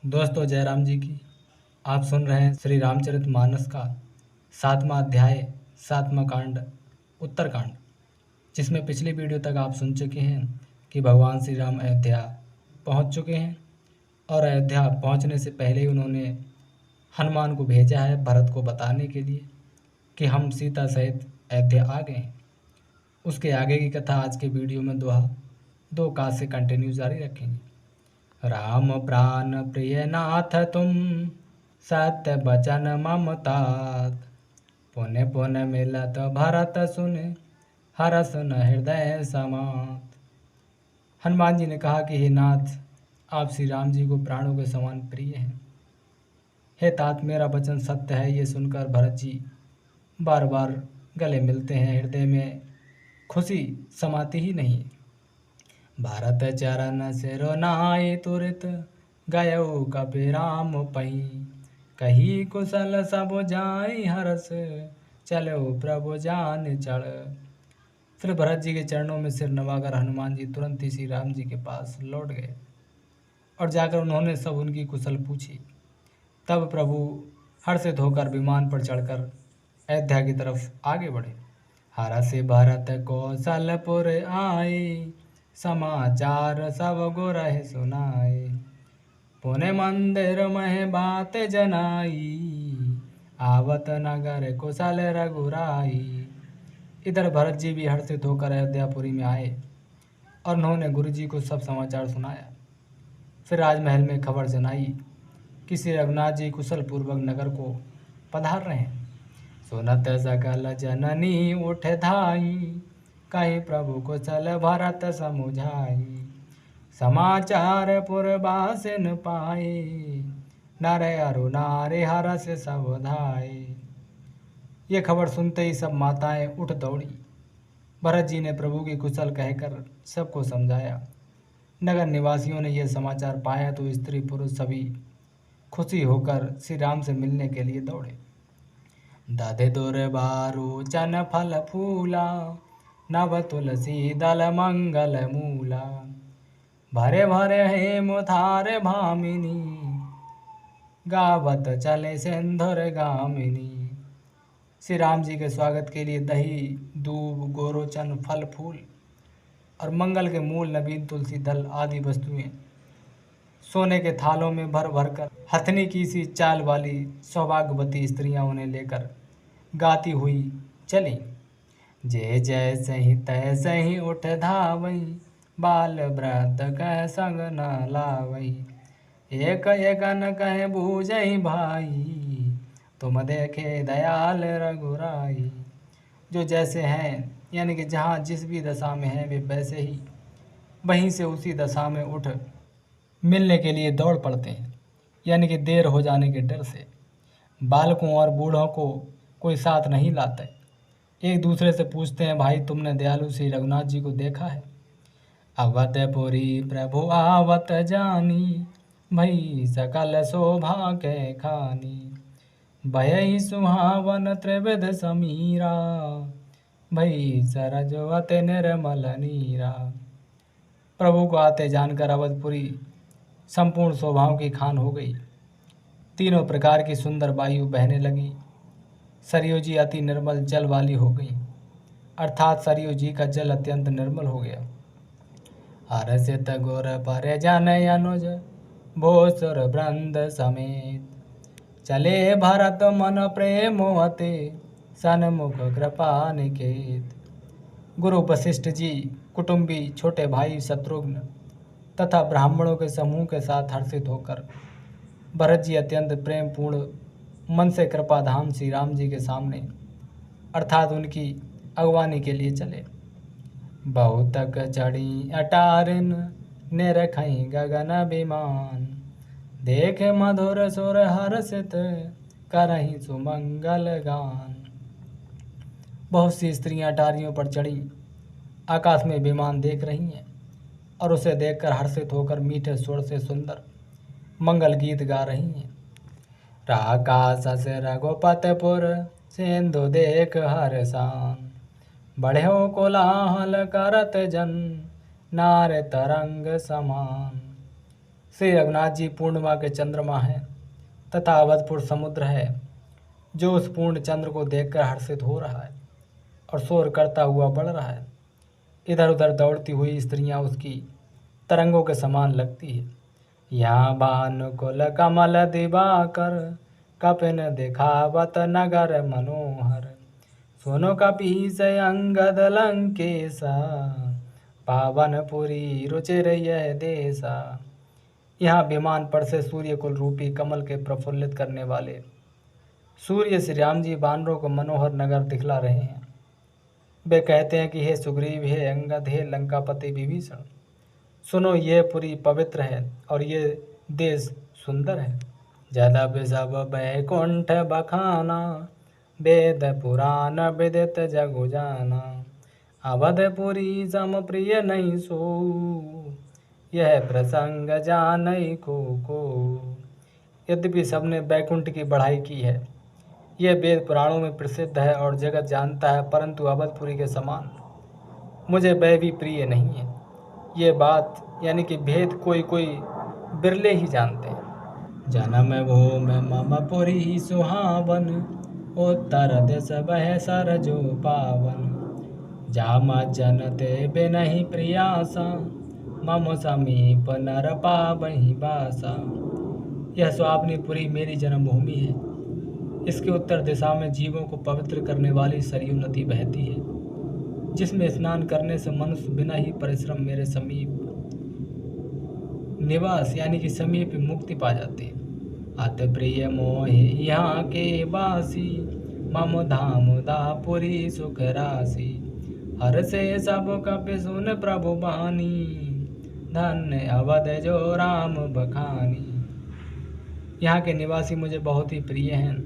दोस्तों, जयराम जी की आप सुन रहे हैं श्री रामचरितमानस का 7वां अध्याय 7वां कांड उत्तरकांड, जिसमें पिछली वीडियो तक आप सुन चुके हैं कि भगवान श्री राम अयोध्या पहुंच चुके हैं और अयोध्या पहुंचने से पहले ही उन्होंने हनुमान को भेजा है भरत को बताने के लिए कि हम सीता सहित अयोध्या आ गए हैं। उसके आगे की कथा आज के वीडियो में दो काज से कंटिन्यू जारी रखेंगे। राम प्राण प्रिय नाथ तुम सत्य बचन मम तात, पुण्य पुण्य मिलत भरत सुन हरस न हृदय समात। हनुमान जी ने कहा कि हे नाथ, आप श्री राम जी को प्राणों के समान प्रिय हैं। हे तात, मेरा वचन सत्य है, ये सुनकर भरत जी बार बार गले मिलते हैं। हृदय में खुशी समाती ही नहीं। भारत चरण सिर नाई तुरत गयो कपि राम पई, कही कुशल सब जाई हरस चलो प्रभु जान चढ़। फिर भरत जी के चरणों में सिर नवाकर हनुमान जी तुरंत ही श्री राम जी के पास लौट गए और जाकर उन्होंने सब उनकी कुशल पूछी। तब प्रभु हर्षित होकर विमान पर चढ़कर अयोध्या की तरफ आगे बढ़े। हरस भरत कौशलपुर आए, समाचार सब गुरहि सुनाए, पुण्य मंदिर मह बात जनाई, आवत नगर कुशल रघुराई। इधर भरत जी भी हर्षित होकर अयोध्यापुरी में आए और उन्होंने गुरु जी को सब समाचार सुनाया। फिर राजमहल में खबर जनाई कि श्री रघुनाथ जी कुशल पूर्वक नगर को पधार रहे हैं। सुनत सकल जननी उठ धाई, कही प्रभु कुशल भरत समुझाई, समाचार पुरबासिन पाए, नर अरु नारी हरस सब धाये। ये खबर सुनते ही सब माताएं उठ दौड़ी। भरत जी ने प्रभु की कुशल कहकर सबको समझाया। नगर निवासियों ने यह समाचार पाया तो स्त्री पुरुष सभी खुशी होकर श्री राम से मिलने के लिए दौड़े। दधे दुर्बारु चन फल फूला, नव तुलसी दल मंगल मूला, भरे भरे हे मुथारे भामिनी, गावत चले सिंधुर गामिनी। श्री राम जी के स्वागत के लिए दही दूब गोरोचन फल फूल और मंगल के मूल नवीन तुलसी दल आदि वस्तुएं सोने के थालों में भर भर कर हथनी की सी चाल वाली सौभाग्यवती स्त्रियां उन्हें लेकर गाती हुई चली। जय जय सही तय सही उठ धावई, बाल वृद्ध कह संग न लावई, एक एकन कह बूझई भाई, तुम देखे दयाल रघुराई। जो जैसे हैं यानी कि जहाँ जिस भी दशा में हैं वे वैसे ही वहीं से उसी दशा में उठ मिलने के लिए दौड़ पड़ते हैं, यानी कि देर हो जाने के डर से। बालकों और बूढ़ों को कोई साथ नहीं लाता है। एक दूसरे से पूछते हैं, भाई तुमने दयालु श्री रघुनाथ जी को देखा है? अवधपुरी प्रभु आवत जानी, भई सकल शोभा के खानी, भयहि सुहावन त्रिविध समीरा, भई सरजवत निर्मल नीरा। प्रभु को आते जानकर अवधपुरी संपूर्ण शोभाओं की खान हो गई। तीनों प्रकार की सुंदर वायु बहने लगी। सरयू जी अति निर्मल जल वाली हो गई, अर्थात सरयू जी का जल अत्यंत निर्मल हो गया। हर्षित गुर पर जन अनुज, भोसुर वृंद समेत, चले भरत मन प्रेम अते, सन्मुख कृपा निकेत। गुरु वशिष्ठ जी, कुटुंबी, छोटे भाई शत्रुघ्न तथा ब्राह्मणों के समूह के साथ हर्षित होकर भरत जी अत्यंत प्रेम पूर्ण मन से कृपा धाम श्री राम जी के सामने अर्थात उनकी अगवानी के लिए चले। बहुतक चढ़ी अटारिन, निरखई गगन विमान, देखे मधुर सुर हर्षित, करही सुमंगल गान। बहुत सी स्त्रियां अटारियों पर चढ़ी आकाश में विमान देख रही हैं और उसे देखकर हर्षित होकर मीठे स्वर से सुंदर मंगल गीत गा रही हैं। राकाश से रघुपतपुर, सिंधु देख हर्षान, बढ़्यो कोलाहल करत जन, नार तरंग समान। श्री रघुनाथ जी पूर्णिमा के चंद्रमा हैं तथा अवधपुर समुद्र है जो उस पूर्ण चंद्र को देखकर हर्षित हो रहा है और शोर करता हुआ बढ़ रहा है। इधर उधर दौड़ती हुई स्त्रियां उसकी तरंगों के समान लगती है। यहाँ भानुकुल कमल दिवाकर कपिन दिखावत नगर मनोहर सोनो कपीस अंगद लंकेसा पावनपुरी रुचिर यह देसा। यहाँ विमान पर से सूर्यकुल रूपी कमल के प्रफुल्लित करने वाले सूर्य श्री राम जी वानरों को मनोहर नगर दिखला रहे हैं। वे कहते हैं कि हे सुग्रीव, हे अंगद, हे लंकापति विभीषण, सुनो ये पुरी पवित्र है और ये देश सुंदर है। जदपि सब बैकुंठ बखाना वेद पुराण विदित जगु जाना अवधपुरी सम प्रिय नहीं सो यह प्रसंग जानई को। यद्यपि सबने बैकुंठ की बढ़ाई की है, यह वेद पुराणों में प्रसिद्ध है और जगत जानता है, परंतु अवधपुरी के समान मुझे वह भी प्रिय नहीं है। ये बात यानी कि भेद कोई कोई बिरले ही जानते हैं। जन्म भूमि मम पुरी सुहावन उत्तर दिश बह सर जो पावन जाम जनते बिनहि प्रियासा मम समीप नर पावहि बासा। यह सुहावनीपुरी मेरी जन्मभूमि है। इसके उत्तर दिशा में जीवों को पवित्र करने वाली सरयू नदी बहती है, जिसमें स्नान करने से मनुष्य बिना ही परिश्रम मेरे समीप निवास यानी कि समीप मुक्ति पा जाते हैं। अत प्रिय मोहे यहाँ के वासी मम धाम दापुरी सुख राशि हर से सब कपि सुन प्रभु बानी धन्य अवध जो राम बखानी। यहाँ के निवासी मुझे बहुत ही प्रिय हैं।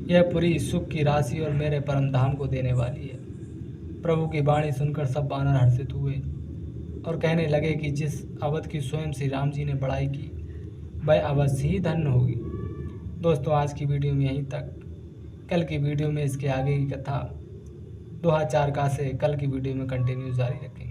यह पुरी सुख की राशि और मेरे परम धाम को देने वाली है। प्रभु की वाणी सुनकर सब वानर हर्षित हुए और कहने लगे कि जिस अवध की स्वयं श्री राम जी ने बड़ाई की वह अवश्य ही धन्य होगी। दोस्तों, आज की वीडियो में यहीं तक। कल की वीडियो में इसके आगे की कथा दोहा चार का से कल की वीडियो में कंटिन्यू जारी रखेंगे।